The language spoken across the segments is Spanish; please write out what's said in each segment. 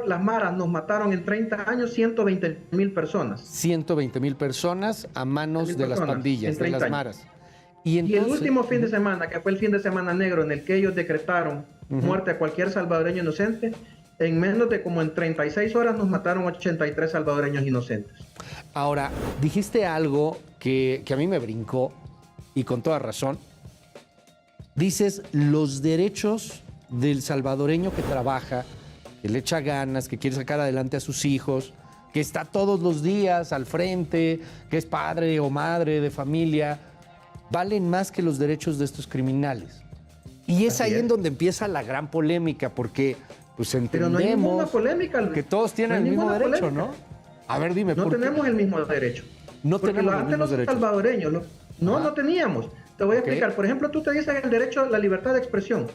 las maras nos mataron en 30 años 120,000 personas. 120,000 personas a manos de las pandillas, de las maras. Y el último fin de semana, que fue el fin de semana negro, en el que ellos decretaron muerte a cualquier salvadoreño inocente, en menos de como en 36 horas nos mataron 83 salvadoreños inocentes. Ahora, dijiste algo que a mí me brincó, y con toda razón. Dices, los derechos del salvadoreño que trabaja, que le echa ganas, que quiere sacar adelante a sus hijos, que está todos los días al frente, que es padre o madre de familia, valen más que los derechos de estos criminales. Y es ahí en donde empieza la gran polémica, porque pues entendemos, pero no hay ninguna polémica, Luis, que todos tienen el mismo derecho, ¿no? A ver, dime, no tenemos el mismo derecho. No tenemos los mismos derechos. Salvadoreños, no teníamos. Te voy a explicar. Por ejemplo, tú te dices el derecho a la libertad de expresión.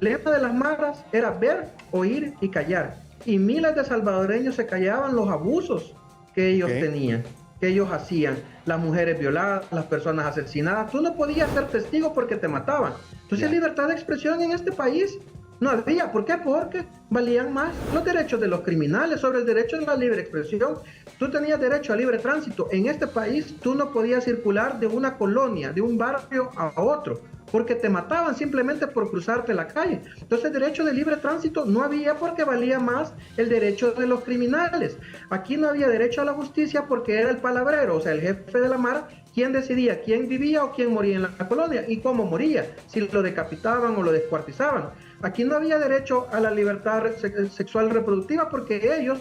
El lema de las maras era ver, oír y callar. Y miles de salvadoreños se callaban los abusos que ellos tenían, que ellos hacían. Las mujeres violadas, las personas asesinadas. Tú no podías ser testigo porque te mataban. Entonces, libertad de expresión en este país no había. ¿Por qué? Porque valían más los derechos de los criminales sobre el derecho a la libre expresión. Tú tenías derecho a libre tránsito. En este país tú no podías circular de una colonia, de un barrio a otro, porque te mataban simplemente por cruzarte la calle. Entonces, derecho de libre tránsito no había porque valía más el derecho de los criminales. Aquí no había derecho a la justicia porque era el palabrero, o sea, el jefe de la mara, quien decidía quién vivía o quién moría en la colonia y cómo moría, si lo decapitaban o lo descuartizaban. Aquí no había derecho a la libertad sexual reproductiva porque ellos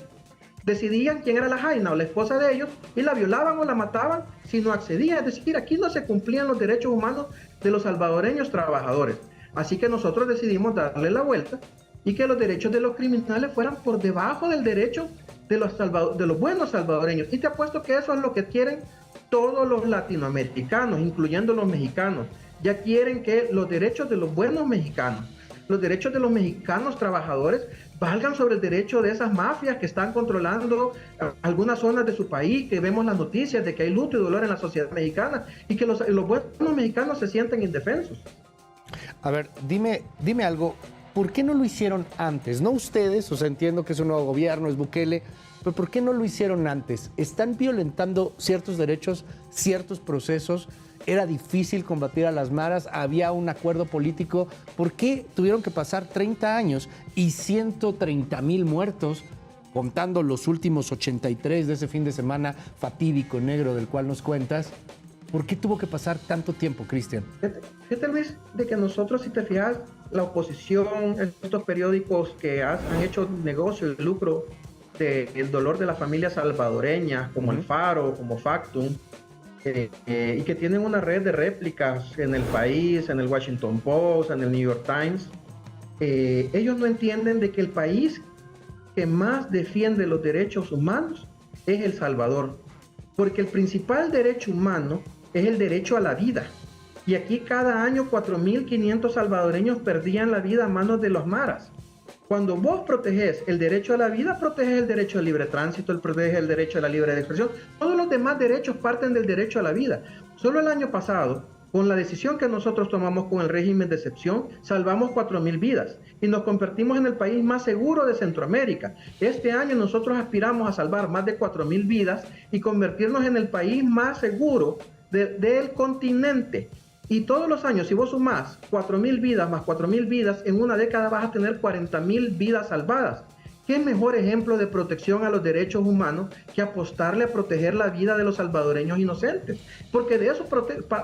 decidían quién era la jaina o la esposa de ellos y la violaban o la mataban si no accedía. Es decir, aquí no se cumplían los derechos humanos de los salvadoreños trabajadores. Así que nosotros decidimos darle la vuelta y que los derechos de los criminales fueran por debajo del derecho de los buenos salvadoreños. Y te apuesto que eso es lo que quieren todos los latinoamericanos, incluyendo los mexicanos. Ya quieren que los derechos de los buenos mexicanos, los derechos de los mexicanos trabajadores valgan sobre el derecho de esas mafias que están controlando algunas zonas de su país, que vemos las noticias de que hay luto y dolor en la sociedad mexicana y que los buenos mexicanos se sienten indefensos. A ver, dime algo, ¿por qué no lo hicieron antes? No ustedes, o sea, entiendo que es un nuevo gobierno, es Bukele, pero ¿por qué no lo hicieron antes? ¿Están violentando ciertos derechos, ciertos procesos? Era difícil combatir a las maras, había un acuerdo político. ¿Por qué tuvieron que pasar 30 años y 130,000 muertos, contando los últimos 83 de ese fin de semana fatídico negro del cual nos cuentas? ¿Por qué tuvo que pasar tanto tiempo, Cristian? Fíjate, Luis, de que nosotros, si te fijas, la oposición, estos periódicos que han hecho negocio y lucro del dolor de las familias salvadoreñas, como El Faro, como Factum, y que tienen una red de réplicas en el país, en el Washington Post, en el New York Times, ellos no entienden de que el país que más defiende los derechos humanos es El Salvador, porque el principal derecho humano es el derecho a la vida, y aquí cada año 4.500 salvadoreños perdían la vida a manos de los maras. Cuando vos proteges el derecho a la vida, proteges el derecho al libre tránsito, proteges el derecho a la libre expresión. Todos los demás derechos parten del derecho a la vida. Solo el año pasado, con la decisión que nosotros tomamos con el régimen de excepción, salvamos 4.000 vidas y nos convertimos en el país más seguro de Centroamérica. Este año nosotros aspiramos a salvar más de 4.000 vidas y convertirnos en el país más seguro del continente. Y todos los años, si vos sumás 4.000 vidas más 4.000 vidas, en una década vas a tener 40.000 vidas salvadas. ¿Qué mejor ejemplo de protección a los derechos humanos que apostarle a proteger la vida de los salvadoreños inocentes? Porque de eso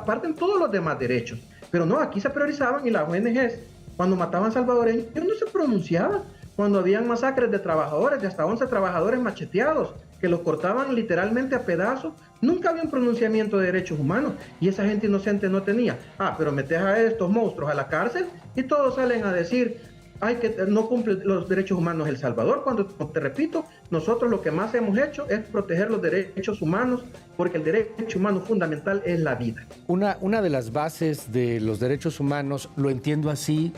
parten todos los demás derechos. Pero no, aquí se priorizaban y las ONGs, cuando mataban salvadoreños, no se pronunciaban. Cuando habían masacres de trabajadores, de hasta 11 trabajadores macheteados, que los cortaban literalmente a pedazos, nunca había un pronunciamiento de derechos humanos y esa gente inocente no tenía. Pero metes a estos monstruos a la cárcel y todos salen a decir que no cumple los derechos humanos El Salvador, cuando, te repito, nosotros lo que más hemos hecho es proteger los derechos humanos, porque el derecho humano fundamental es la vida. Una de las bases de los derechos humanos, lo entiendo así,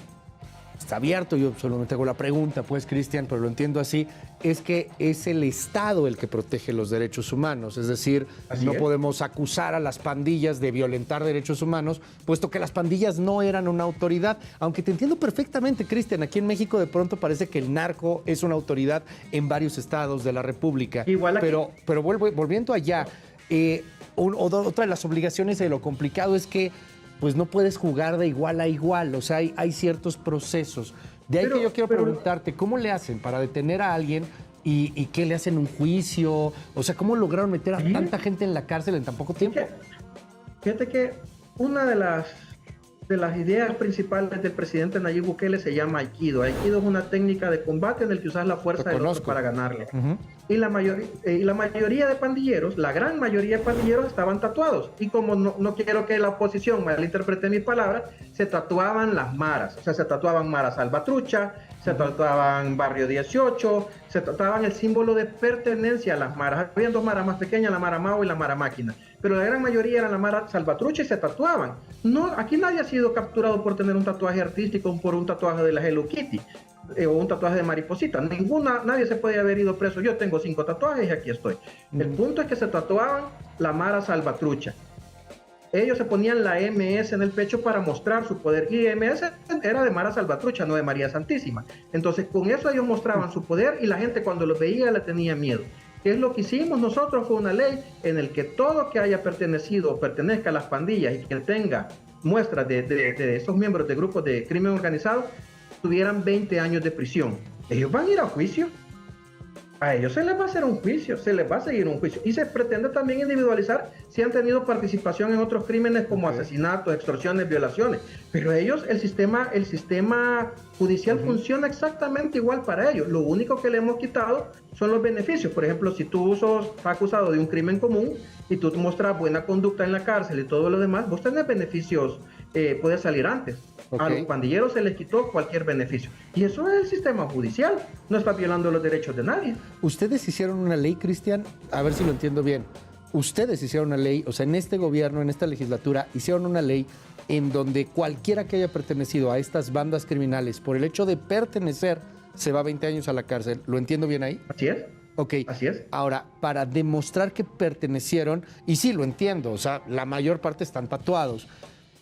está abierto, yo solo me tengo la pregunta, pues, Cristian, pero lo entiendo así, es que es el Estado el que protege los derechos humanos. Es decir, no podemos acusar a las pandillas de violentar derechos humanos, puesto que las pandillas no eran una autoridad. Aunque te entiendo perfectamente, Cristian, aquí en México de pronto parece que el narco es una autoridad en varios estados de la República. Igual aquí. Pero volviendo allá, otra de las obligaciones de lo complicado es que pues no puedes jugar de igual a igual, o sea, hay ciertos procesos. De ahí que yo quiero preguntarte, ¿cómo le hacen para detener a alguien y qué le hacen un juicio? O sea, ¿cómo lograron meter a tanta gente en la cárcel en tan poco tiempo? Fíjate que una de las ideas principales del presidente Nayib Bukele se llama Aikido. Aikido es una técnica de combate en el que usas la fuerza del otro para ganarle. Y la mayoría de pandilleros, la gran mayoría de pandilleros estaban tatuados. Y como no quiero que la oposición malinterprete mis palabras, se tatuaban las maras. O sea, se tatuaban Mara Salvatrucha, se tatuaban Barrio 18, se tatuaban el símbolo de pertenencia a las maras. Habían dos maras más pequeñas, la Mara Mao y la Mara Máquina. Pero la gran mayoría eran la Mara Salvatrucha y se tatuaban. No, aquí nadie ha sido capturado por tener un tatuaje artístico, por un tatuaje de la Hello Kitty o un tatuaje de mariposita. Nadie se puede haber ido preso. Yo tengo 5 tatuajes y aquí estoy. El punto es que se tatuaban la Mara Salvatrucha. Ellos se ponían la MS en el pecho para mostrar su poder. Y MS era de Mara Salvatrucha, no de María Santísima. Entonces, con eso ellos mostraban su poder y la gente cuando los veía le tenía miedo. ¿Qué es lo que hicimos nosotros? Fue una ley en el que todo que haya pertenecido o pertenezca a las pandillas y que tenga muestras de esos miembros de grupos de crimen organizado tuvieran 20 años de prisión. Ellos van a ir a juicio. A ellos se les va a hacer un juicio, se les va a seguir un juicio. Y se pretende también individualizar si han tenido participación en otros crímenes como asesinatos, extorsiones, violaciones. Pero ellos, el sistema judicial funciona exactamente igual para ellos. Lo único que le hemos quitado son los beneficios. Por ejemplo, si tú sos acusado de un crimen común y tú muestras buena conducta en la cárcel y todo lo demás, vos tenés beneficios, puedes salir antes. A los pandilleros se les quitó cualquier beneficio. Y eso es el sistema judicial. No está violando los derechos de nadie. Ustedes hicieron una ley, Cristian, a ver si lo entiendo bien. Ustedes hicieron una ley, o sea, en este gobierno, en esta legislatura, hicieron una ley en donde cualquiera que haya pertenecido a estas bandas criminales, por el hecho de pertenecer, se va 20 años a la cárcel. ¿Lo entiendo bien ahí? Así es. Ok. Así es. Ahora, para demostrar que pertenecieron, y sí, lo entiendo, o sea, la mayor parte están tatuados,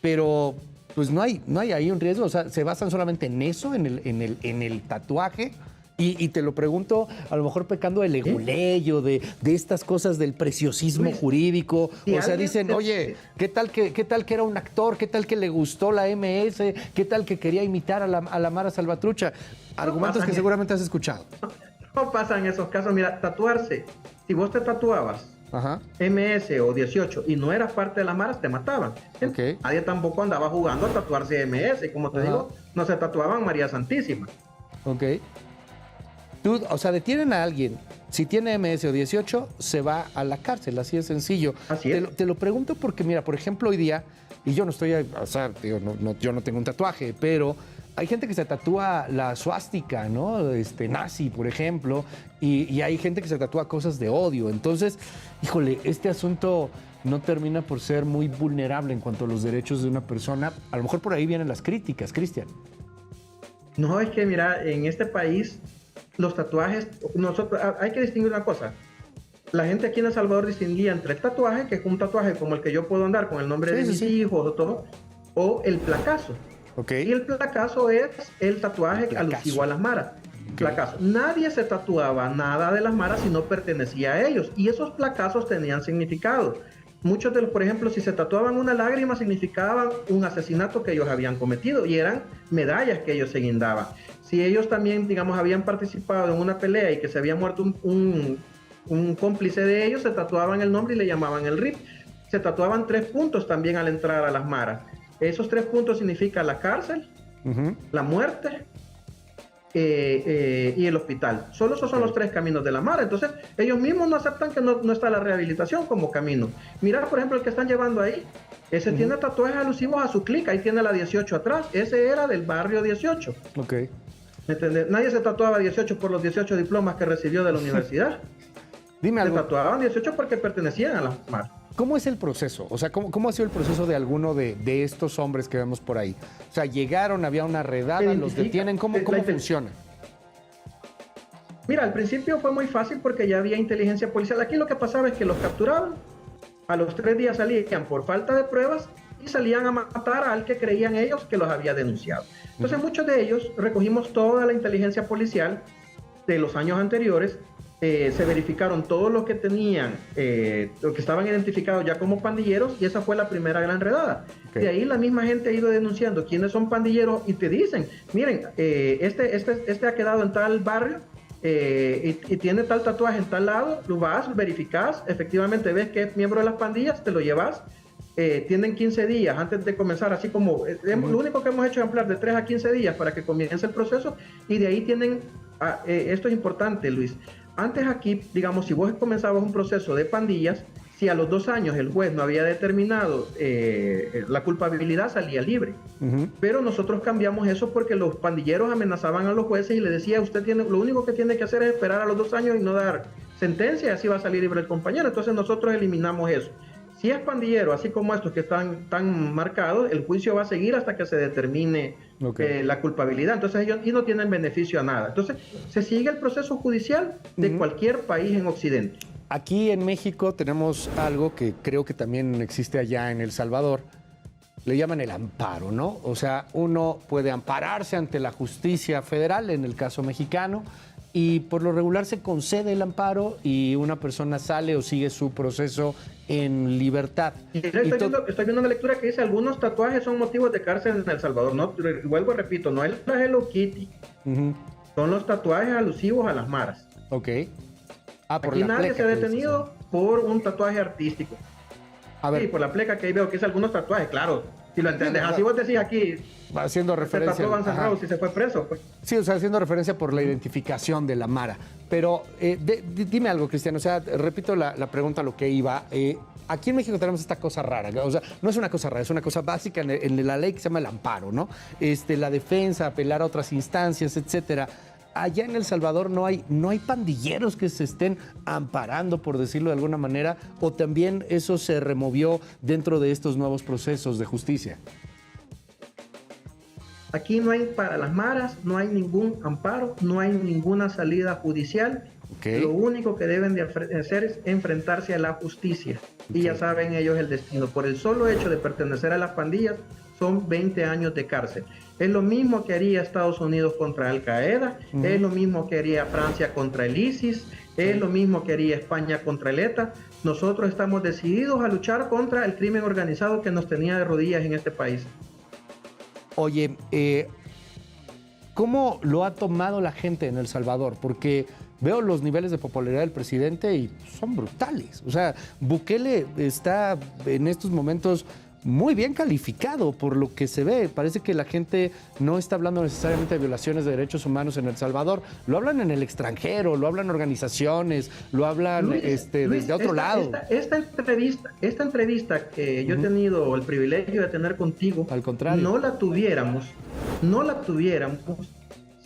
pero pues no hay ahí un riesgo, o sea, se basan solamente en eso, en el tatuaje. Y te lo pregunto, a lo mejor pecando de leguleyo, de estas cosas del preciosismo jurídico. O sea, dicen, oye, ¿qué tal que era un actor? ¿Qué tal que le gustó la MS? ¿Qué tal que quería imitar a la Mara Salvatrucha? Argumentos que seguramente has escuchado. No pasan esos casos. Mira, tatuarse. Si vos te tatuabas MS o 18 y no eras parte de las maras, te mataban. Nadie tampoco andaba jugando a tatuarse MS. Y como te digo, no se tatuaban María Santísima. Ok. Tú, o sea, detienen a alguien, si tiene MS o 18, se va a la cárcel, así de sencillo. Así es. Te lo pregunto porque, mira, por ejemplo, hoy día, y yo no estoy, o sea, digo, yo no tengo un tatuaje, pero hay gente que se tatúa la suástica, ¿no? Nazi, por ejemplo, y hay gente que se tatúa cosas de odio. Entonces, híjole, este asunto no termina por ser muy vulnerable en cuanto a los derechos de una persona. A lo mejor por ahí vienen las críticas, Cristian. No, es que, mira, en este país los tatuajes, hay que distinguir una cosa. La gente aquí en El Salvador distinguía entre el tatuaje, que es un tatuaje como el que yo puedo andar con el nombre de mis hijos o todo, o el placazo. Y el placazo es el tatuaje alusivo a las maras. Placazo. Nadie se tatuaba nada de las maras si no pertenecía a ellos. Y esos placazos tenían significado. Muchos de los, por ejemplo, si se tatuaban una lágrima, significaban un asesinato que ellos habían cometido y eran medallas que ellos se guindaban. Si ellos también, digamos, habían participado en una pelea y que se había muerto un cómplice de ellos, se tatuaban el nombre y le llamaban el RIP. Se tatuaban 3 puntos también al entrar a las maras. Esos 3 puntos significan la cárcel, la muerte y el hospital. Solo esos son los 3 caminos de la mara. Entonces, ellos mismos no aceptan que no está la rehabilitación como camino. Mira, por ejemplo, el que están llevando ahí. Ese tiene tatuajes alusivos a su clica. Ahí tiene la 18 atrás. Ese era del barrio 18. ¿Me entiendes? Nadie se tatuaba 18 por los 18 diplomas que recibió de la universidad. Dime algo. Se tatuaban 18 porque pertenecían a la mara. ¿Cómo es el proceso? O sea, ¿cómo ha sido el proceso de alguno de estos hombres que vemos por ahí? O sea, llegaron, había una redada, los detienen, ¿cómo funciona? Mira, al principio fue muy fácil porque ya había inteligencia policial. Aquí lo que pasaba es que los capturaban, a los 3 días salían por falta de pruebas y salían a matar al que creían ellos que los había denunciado. Entonces muchos de ellos recogimos toda la inteligencia policial de los años anteriores, se verificaron todos los que tenían, los que estaban identificados ya como pandilleros, y esa fue la primera gran redada. De ahí la misma gente ha ido denunciando quiénes son pandilleros y te dicen, miren, este ha quedado en tal barrio, y tiene tal tatuaje en tal lado, lo vas, verificas, efectivamente ves que es miembro de las pandillas, te lo llevas. Tienen 15 días antes de comenzar, así como lo único que hemos hecho es ampliar de 3 a 15 días para que comience el proceso, y de ahí tienen, esto es importante, Luis, antes aquí, digamos, si vos comenzabas un proceso de pandillas, si a los 2 años el juez no había determinado la culpabilidad, salía libre. Pero nosotros cambiamos eso porque los pandilleros amenazaban a los jueces y les decía, usted tiene, lo único que tiene que hacer es esperar a los 2 años y no dar sentencia, y así va a salir libre el compañero. Entonces nosotros eliminamos eso. Si es pandillero, así como estos que están tan marcados, el juicio va a seguir hasta que se determine la culpabilidad. Entonces ellos y no tienen beneficio a nada. Entonces se sigue el proceso judicial de cualquier país en Occidente. Aquí en México tenemos algo que creo que también existe allá en El Salvador. Le llaman el amparo, ¿no? O sea, uno puede ampararse ante la justicia federal, en el caso mexicano, y por lo regular se concede el amparo y una persona sale o sigue su proceso en libertad. Estoy viendo una lectura que dice algunos tatuajes son motivos de cárcel en El Salvador. No, vuelvo, repito, no es la Hello Kitty. Son los tatuajes alusivos a las maras. Ok. Por aquí nadie se ha detenido por un tatuaje artístico. A ver. Sí, por la pleca que ahí veo que es algunos tatuajes, claro. Si lo entiendes, así vos decís aquí, haciendo referencia. Se tatuó Van Cerrado si se fue preso, pues. Sí, o sea, haciendo referencia por la identificación de la mara. Pero dime algo, Cristian, o sea, repito la pregunta a lo que iba. Aquí en México tenemos esta cosa rara, o sea, no es una cosa rara, es una cosa básica en la ley que se llama el amparo, ¿no? La defensa, apelar a otras instancias, etcétera. Allá en El Salvador no hay pandilleros que se estén amparando, por decirlo de alguna manera, o también eso se removió dentro de estos nuevos procesos de justicia. Aquí no hay, para las maras, no hay ningún amparo, no hay ninguna salida judicial. Lo único que deben de hacer es enfrentarse a la justicia. Y ya saben ellos el destino. Por el solo hecho de pertenecer a las pandillas, son 20 años de cárcel. Es lo mismo que haría Estados Unidos contra Al Qaeda, es lo mismo que haría Francia contra el ISIS, es lo mismo que haría España contra el ETA. Nosotros estamos decididos a luchar contra el crimen organizado que nos tenía de rodillas en este país. Oye, ¿cómo lo ha tomado la gente en El Salvador? Porque veo los niveles de popularidad del presidente y son brutales. O sea, Bukele está en estos momentos muy bien calificado por lo que se ve. Parece que la gente no está hablando necesariamente de violaciones de derechos humanos en El Salvador. Lo hablan en el extranjero, lo hablan organizaciones, lo hablan Luis, de otro lado. Esta entrevista que yo he tenido el privilegio de tener contigo, al contrario, no la tuviéramos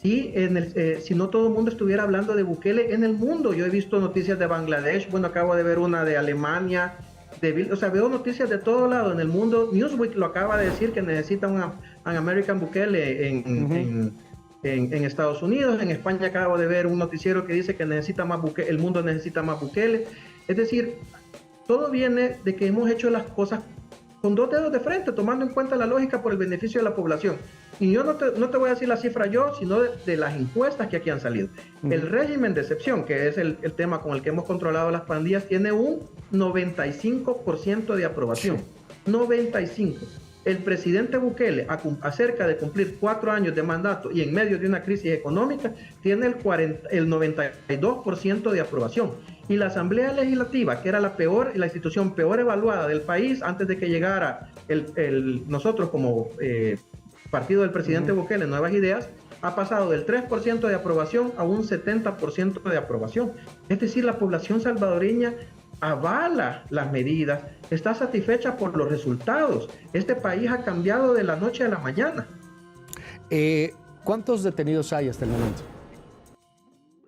si no todo el mundo estuviera hablando de Bukele en el mundo. Yo he visto noticias de Bangladesh, bueno, acabo de ver una de Alemania, o sea, veo noticias de todo lado en el mundo. Newsweek lo acaba de decir que necesita un American Bukele en Estados Unidos. En España acabo de ver un noticiero que dice que necesita más Bukele, el mundo necesita más Bukele. Es decir, todo viene de que hemos hecho las cosas con 2 dedos de frente, tomando en cuenta la lógica por el beneficio de la población. Y yo no te voy a decir la cifra yo, sino de las encuestas que aquí han salido. El régimen de excepción, que es el tema con el que hemos controlado las pandillas, tiene un 95% de aprobación. 95%. El presidente Bukele, acerca de cumplir 4 años de mandato y en medio de una crisis económica, tiene el 92% de aprobación. Y la Asamblea Legislativa, que era la institución peor evaluada del país antes de que llegara nosotros como partido del presidente Bukele, Nuevas Ideas, ha pasado del 3% de aprobación a un 70% de aprobación. Es decir, la población salvadoreña avala las medidas, está satisfecha por los resultados. Este país ha cambiado de la noche a la mañana. ¿Cuántos detenidos hay hasta el momento?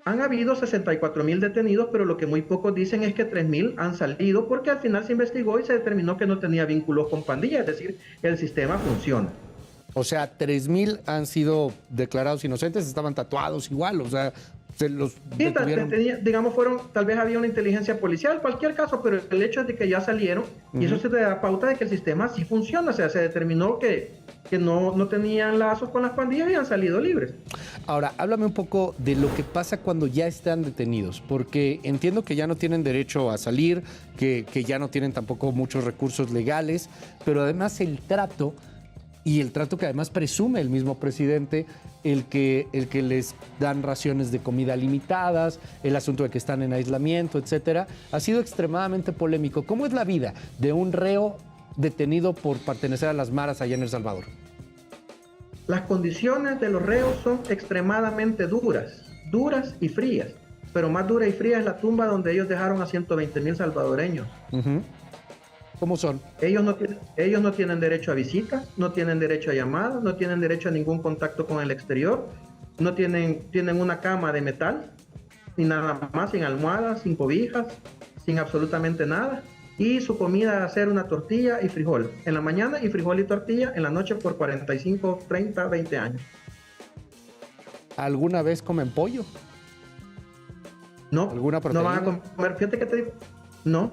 Han habido 64.000 detenidos, pero lo que muy pocos dicen es que 3.000 han salido porque al final se investigó y se determinó que no tenía vínculos con pandillas, es decir, el sistema funciona. O sea, 3,000 han sido declarados inocentes, estaban tatuados igual, o sea, se los Sí, detuvieron. digamos, tal vez había una inteligencia policial, cualquier caso, pero el hecho es de que ya salieron y eso se te da pauta de que el sistema sí funciona, o sea, se determinó que no tenían lazos con las pandillas y han salido libres. Ahora, háblame un poco de lo que pasa cuando ya están detenidos, porque entiendo que ya no tienen derecho a salir, que ya no tienen tampoco muchos recursos legales, pero además el trato que además presume el mismo presidente, el que les dan raciones de comida limitadas, el asunto de que están en aislamiento, etcétera, ha sido extremadamente polémico. ¿Cómo es la vida de un reo detenido por pertenecer a las maras allá en El Salvador? Las condiciones de los reos son extremadamente duras y frías, pero más dura y fría es la tumba donde ellos dejaron a 120.000 salvadoreños. ¿Cómo son? Ellos no tienen derecho a visitas, no tienen derecho a llamadas, no tienen derecho a ningún contacto con el exterior, tienen una cama de metal, ni nada más, sin almohadas, sin cobijas, sin absolutamente nada. Y su comida es hacer una tortilla y frijol. En la mañana y frijol y tortilla, en la noche por 45, 30, 20 años. ¿Alguna vez comen pollo? No, ¿Alguna proteína? no van a comer. Fíjate que te digo, no.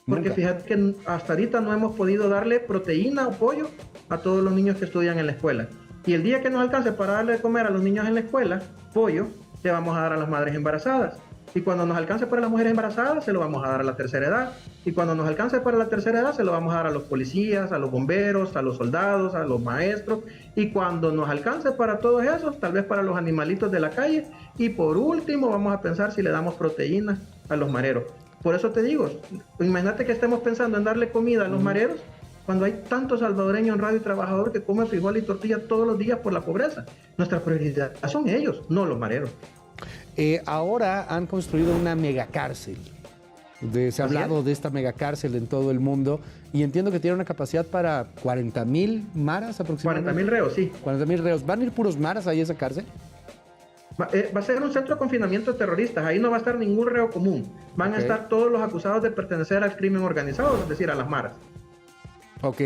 Porque Nunca. fíjate que hasta ahorita no hemos podido darle proteína o pollo a todos los niños que estudian en la escuela. Y el día que nos alcance para darle de comer a los niños en la escuela, pollo, le vamos a dar a las madres embarazadas. Y cuando nos alcance para las mujeres embarazadas, se lo vamos a dar a la tercera edad. Y cuando nos alcance para la tercera edad, se lo vamos a dar a los policías, a los bomberos, a los soldados, a los maestros. Y cuando nos alcance para todos esos, tal vez para los animalitos de la calle. Y por último, vamos a pensar si le damos proteína a los mareros. Por eso te digo, imagínate que estemos pensando en darle comida a los mareros cuando hay tantos salvadoreños honrados y trabajadores que comen frijol y tortilla todos los días por la pobreza. Nuestra prioridad son ellos, no los mareros. Ahora han construido una megacárcel. Se ha hablado de esta megacárcel en todo el mundo y entiendo que tiene una capacidad para 40,000 maras aproximadamente. 40.000 reos, sí. 40,000 reos. ¿Van a ir puros maras ahí a esa cárcel? Va a ser un centro de confinamiento de terroristas. Ahí no va a estar ningún reo común. Van a estar todos los acusados de pertenecer al crimen organizado, es decir, a las maras. Ok,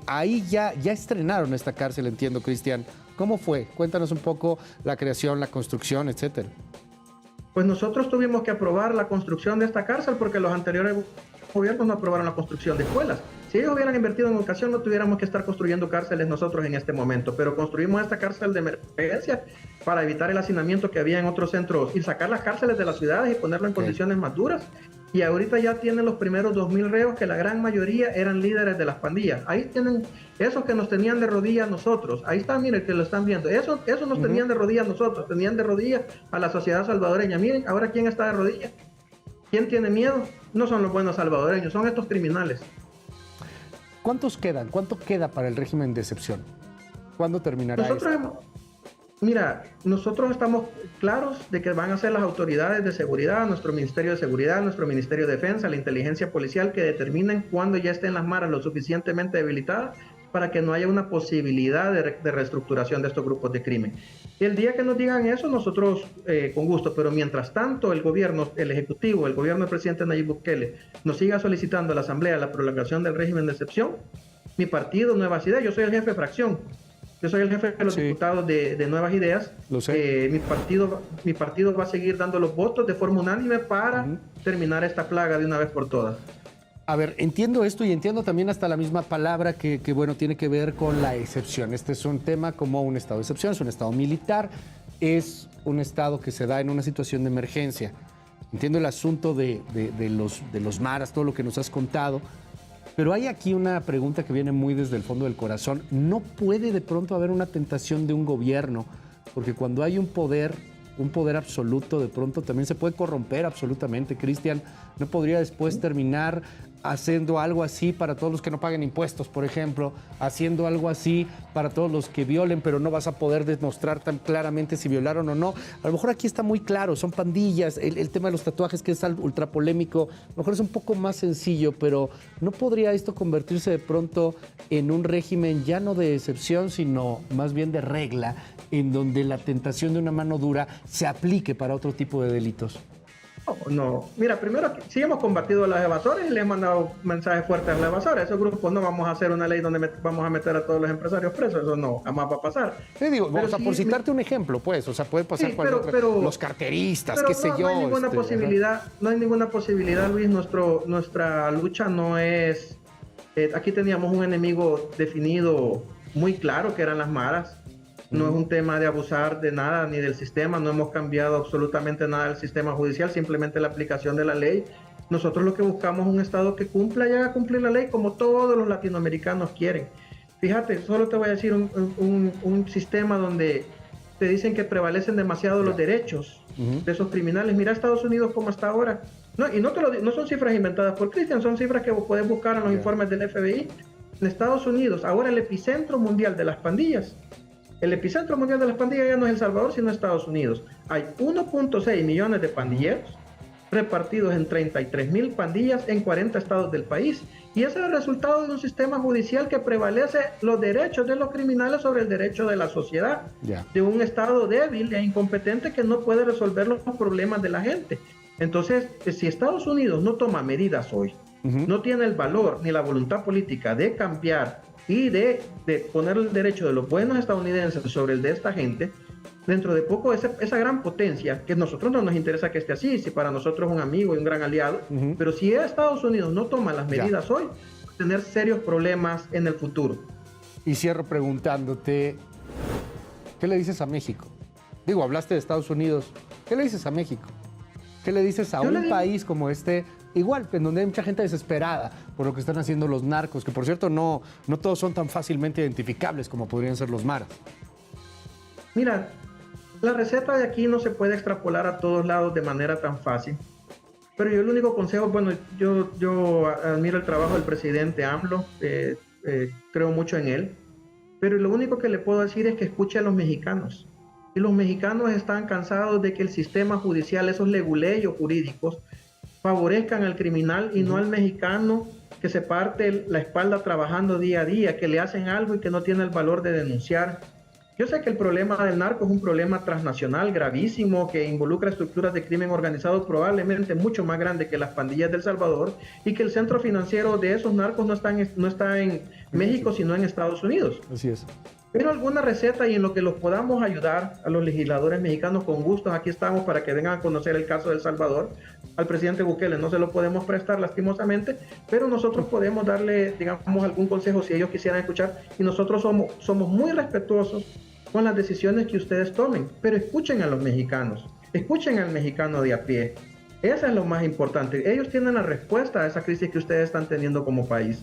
ahí ya estrenaron esta cárcel, entiendo, Cristian. ¿Cómo fue? Cuéntanos un poco la creación, la construcción, etcétera. Pues nosotros tuvimos que aprobar la construcción de esta cárcel porque los anteriores gobiernos no aprobaron la construcción de escuelas. Si ellos hubieran invertido en educación, no tuviéramos que estar construyendo cárceles nosotros en este momento, pero construimos esta cárcel de emergencia para evitar el hacinamiento que había en otros centros y sacar las cárceles de las ciudades y ponerlo en condiciones más duras. Y ahorita ya tienen los primeros 2.000 reos, que la gran mayoría eran líderes de las pandillas. Ahí tienen esos que nos tenían de rodillas nosotros. Ahí está, miren, que lo están viendo. Esos nos tenían de rodillas nosotros, tenían de rodillas a la sociedad salvadoreña. Miren, ahora ¿quién está de rodillas? ¿Quién tiene miedo? No son los buenos salvadoreños, son estos criminales. ¿Cuántos quedan? ¿Cuánto queda para el régimen de excepción? ¿Cuándo terminará esto? Mira, nosotros estamos claros de que van a ser las autoridades de seguridad, nuestro Ministerio de Seguridad, nuestro Ministerio de Defensa, la inteligencia policial, que determinen cuándo ya estén las maras lo suficientemente debilitadas para que no haya una posibilidad de reestructuración de estos grupos de crimen. Y el día que nos digan eso, nosotros con gusto, pero mientras tanto el gobierno, el Ejecutivo, el gobierno del presidente Nayib Bukele nos siga solicitando a la Asamblea la prolongación del régimen de excepción, mi partido, Nuevas Ideas, yo soy el jefe de fracción, yo soy el jefe de los diputados de Nuevas Ideas. Lo sé. Mi partido va a seguir dando los votos de forma unánime para terminar esta plaga de una vez por todas. A ver, entiendo esto y entiendo también hasta la misma palabra que bueno, tiene que ver con la excepción. Este es un tema como un estado de excepción, es un estado militar, es un estado que se da en una situación de emergencia. Entiendo el asunto de los maras, todo lo que nos has contado, pero hay aquí una pregunta que viene muy desde el fondo del corazón. ¿No puede de pronto haber una tentación de un gobierno? Porque cuando hay un poder absoluto, de pronto también se puede corromper absolutamente. Cristian, ¿no podría después terminar haciendo algo así para todos los que no paguen impuestos, por ejemplo, haciendo algo así para todos los que violen, pero no vas a poder demostrar tan claramente si violaron o no. A lo mejor aquí está muy claro, son pandillas, el tema de los tatuajes que es ultra polémico, a lo mejor es un poco más sencillo, pero ¿no podría esto convertirse de pronto en un régimen ya no de excepción, sino más bien de regla, en donde la tentación de una mano dura se aplique para otro tipo de delitos? No, mira, primero sí hemos combatido a los evasores y le hemos mandado mensajes fuertes a los evasores. Esos grupos no vamos a hacer una ley donde vamos a meter a todos los empresarios presos, eso no, jamás va a pasar. Te digo, Pero o sea, sí, por citarte un ejemplo, pues, o sea, puede pasar sí, cualquier pero los carteristas, pero qué sé yo. No hay ninguna posibilidad, ajá. no hay ninguna posibilidad, Luis. Nuestra lucha no es. Aquí teníamos un enemigo definido muy claro, que eran las maras. No es un tema de abusar de nada ni del sistema, no hemos cambiado absolutamente nada del sistema judicial, simplemente la aplicación de la ley. Nosotros lo que buscamos es un Estado que cumpla y haga cumplir la ley como todos los latinoamericanos quieren. Fíjate, solo te voy a decir un sistema donde te dicen que prevalecen demasiado los derechos de esos criminales. Mira Estados Unidos como está ahora. No, y no son cifras inventadas por Cristian, son cifras que vos podés buscar en los informes del FBI. En Estados Unidos, ahora el epicentro mundial de las pandillas. El epicentro mundial de las pandillas ya no es El Salvador, sino Estados Unidos. Hay 1.6 millones de pandilleros repartidos en 33,000 pandillas en 40 estados del país. Y ese es el resultado de un sistema judicial que prevalece los derechos de los criminales sobre el derecho de la sociedad. De un Estado débil e incompetente que no puede resolver los problemas de la gente. Entonces, si Estados Unidos no toma medidas hoy, no tiene el valor ni la voluntad política de cambiar y de poner el derecho de los buenos estadounidenses sobre el de esta gente, dentro de poco esa gran potencia, que a nosotros no nos interesa que esté así, si para nosotros es un amigo y un gran aliado, pero si Estados Unidos no toma las medidas hoy, va a tener serios problemas en el futuro. Y cierro preguntándote, ¿qué le dices a México? Digo, hablaste de Estados Unidos, ¿qué le dices a México? ¿Qué le dices a un país como este? Igual, en donde hay mucha gente desesperada por lo que están haciendo los narcos, que por cierto no todos son tan fácilmente identificables como podrían ser los maras. Mira, la receta de aquí no se puede extrapolar a todos lados de manera tan fácil. Pero yo el único consejo, bueno, yo admiro el trabajo del presidente AMLO, creo mucho en él, pero lo único que le puedo decir es que escuche a los mexicanos. Y los mexicanos están cansados de que el sistema judicial, esos leguleyos jurídicos, favorezcan al criminal y no al mexicano que se parte la espalda trabajando día a día, que le hacen algo y que no tiene el valor de denunciar. Yo sé que el problema del narco es un problema transnacional gravísimo que involucra estructuras de crimen organizado probablemente mucho más grandes que las pandillas de El Salvador y que el centro financiero de esos narcos no está en México, sino en Estados Unidos. Así es. Pero alguna receta y en lo que los podamos ayudar a los legisladores mexicanos, con gusto, aquí estamos para que vengan a conocer el caso de El Salvador. Al presidente Bukele no se lo podemos prestar lastimosamente, pero nosotros podemos darle, digamos, algún consejo si ellos quisieran escuchar, y nosotros somos muy respetuosos con las decisiones que ustedes tomen, pero escuchen a los mexicanos, escuchen al mexicano de a pie. Eso es lo más importante. Ellos tienen la respuesta a esa crisis que ustedes están teniendo como país.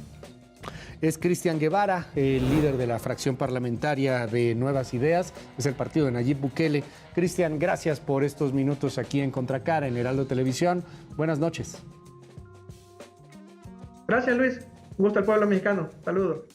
Es Cristian Guevara, el líder de la fracción parlamentaria de Nuevas Ideas, es el partido de Nayib Bukele. Cristian, gracias por estos minutos aquí en Contracara, en Heraldo Televisión. Buenas noches. Gracias, Luis. Un gusto al pueblo mexicano. Saludos.